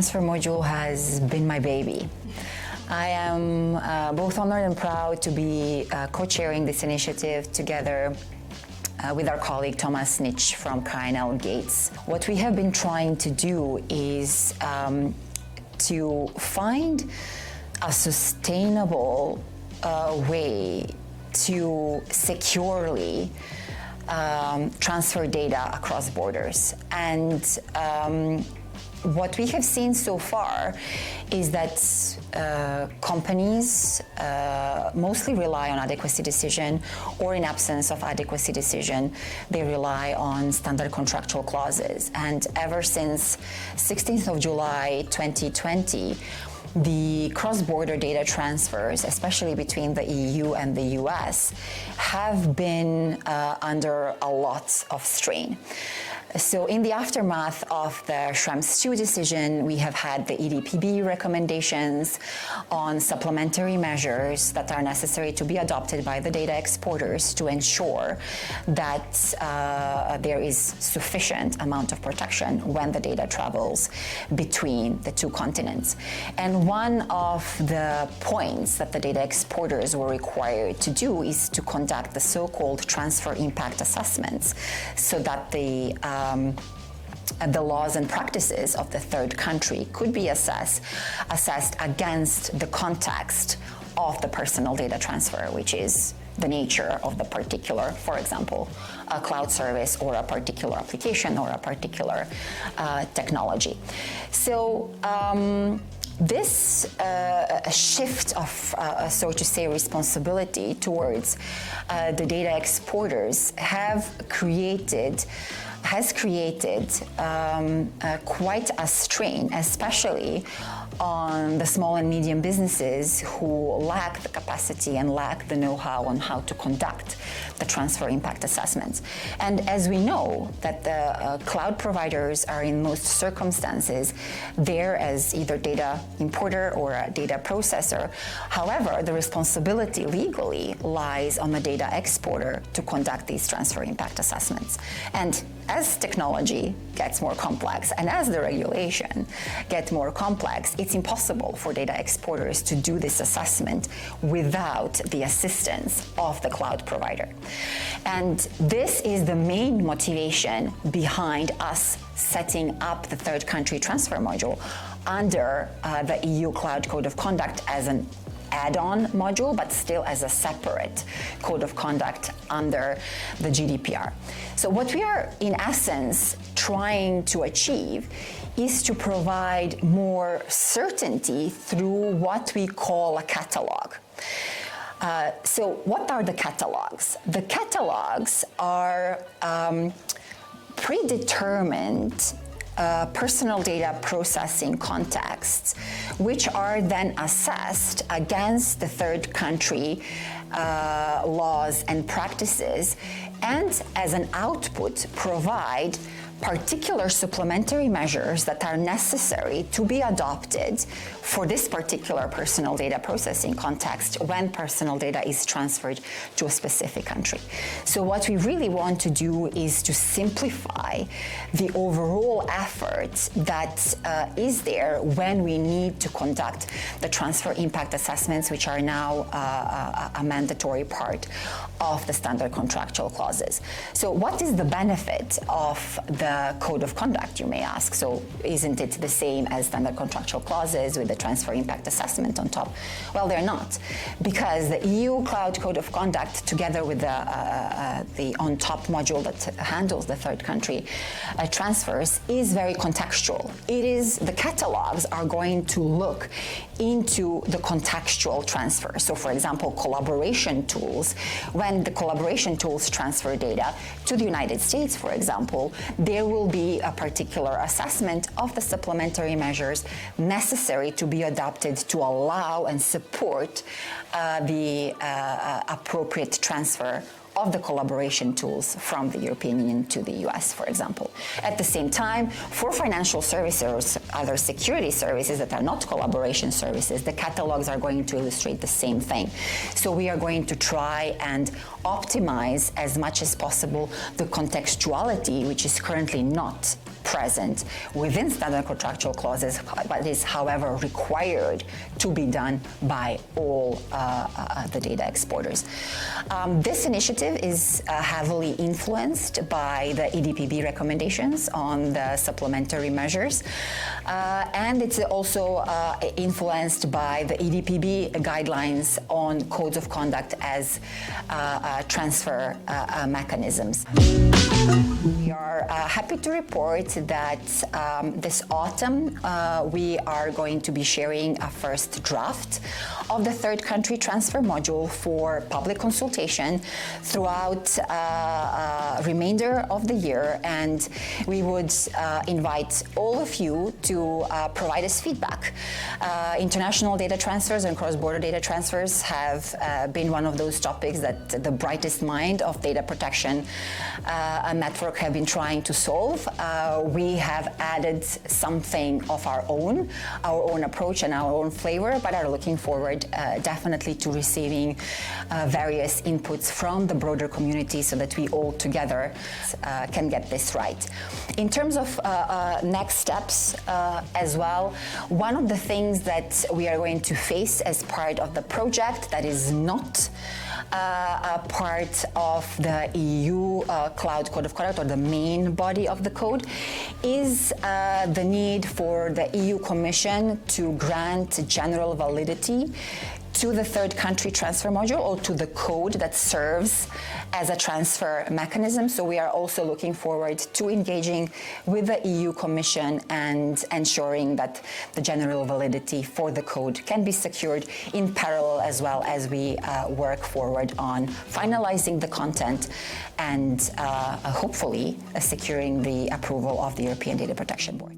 transfer module has been my baby. I am both honored and proud to be co-chairing this initiative together with our colleague Thomas Nitsch from Kynel Gates. What we have been trying to do is to find a sustainable way to securely transfer data across borders. And what we have seen so far is that companies mostly rely on adequacy decision, or in absence of adequacy decision, they rely on standard contractual clauses. And ever since 16th of July 2020, the cross-border data transfers, especially between the EU and the US, have been under a lot of strain. So in the aftermath of the Schrems II decision, we have had the EDPB recommendations on supplementary measures that are necessary to be adopted by the data exporters to ensure that there is sufficient amount of protection when the data travels between the two continents. And one of the points that the data exporters were required to do is to conduct the so-called transfer impact assessments, so that the laws and practices of the third country could be assessed against the context of the personal data transfer, which is the nature of the particular, for example, a cloud service or a particular application or a particular technology. So this shift of, so to say, responsibility towards the data exporters has created quite a strain, especially on the small and medium businesses who lack the capacity and lack the know-how on how to conduct the transfer impact assessments. And as we know that the cloud providers are in most circumstances there as either data importer or a data processor. However, the responsibility legally lies on the data exporter to conduct these transfer impact assessments. And as technology gets more complex and as the regulation gets more complex, it's impossible for data exporters to do this assessment without the assistance of the cloud provider. And this is the main motivation behind us setting up the third country transfer module under the EU Cloud Code of Conduct as an add-on module, but still as a separate code of conduct under the GDPR. So what we are, in essence, trying to achieve is to provide more certainty through what we call a catalog. So what are the catalogs? The catalogs are predetermined personal data processing contexts, which are then assessed against the third country laws and practices, and as an output provide particular supplementary measures that are necessary to be adopted for this particular personal data processing context when personal data is transferred to a specific country. So what we really want to do is to simplify the overall effort that is there when we need to conduct the transfer impact assessments, which are now a mandatory part of the standard contractual clauses. So what is the benefit of the code of conduct, you may ask? So isn't it the same as standard contractual clauses with the transfer impact assessment on top? Well, they're not, because the EU Cloud Code of Conduct, together with the on-top module that handles the third country transfers, is very contextual. The catalogs are going to look into the contextual transfer. So for example, collaboration tools, when the collaboration tools transfer data to the United States, for example, there will be a particular assessment of the supplementary measures necessary to be adopted to allow and support the appropriate transfer of the collaboration tools from the European Union to the US, for example. At the same time, for financial services or other security services that are not collaboration services, the catalogs are going to illustrate the same thing. So we are going to try and optimize as much as possible the contextuality, which is currently not present within standard contractual clauses, but is, however, required to be done by all the data exporters. This initiative is heavily influenced by the EDPB recommendations on the supplementary measures, and it's also influenced by the EDPB guidelines on codes of conduct as transfer mechanisms. We are happy to report that this autumn we are going to be sharing a first draft of the third country transfer module for public consultation throughout remainder of the year, and we would invite all of you to provide us feedback. International data transfers and cross-border data transfers have been one of those topics that the brightest mind of data protection network have been trying to solve. We have added something of our own approach and our own flavor, but are looking forward definitely to receiving various inputs from the broader community so that we all together can get this right. In terms of next steps as well, one of the things that we are going to face as part of the project that is not a part of the EU Cloud Code of Conduct, or the main body of the code, is the need for the EU Commission to grant general validity to the third country transfer module, or to the code that serves as a transfer mechanism. So we are also looking forward to engaging with the EU Commission and ensuring that the general validity for the code can be secured in parallel, as well as we work forward on finalizing the content and hopefully securing the approval of the European Data Protection Board.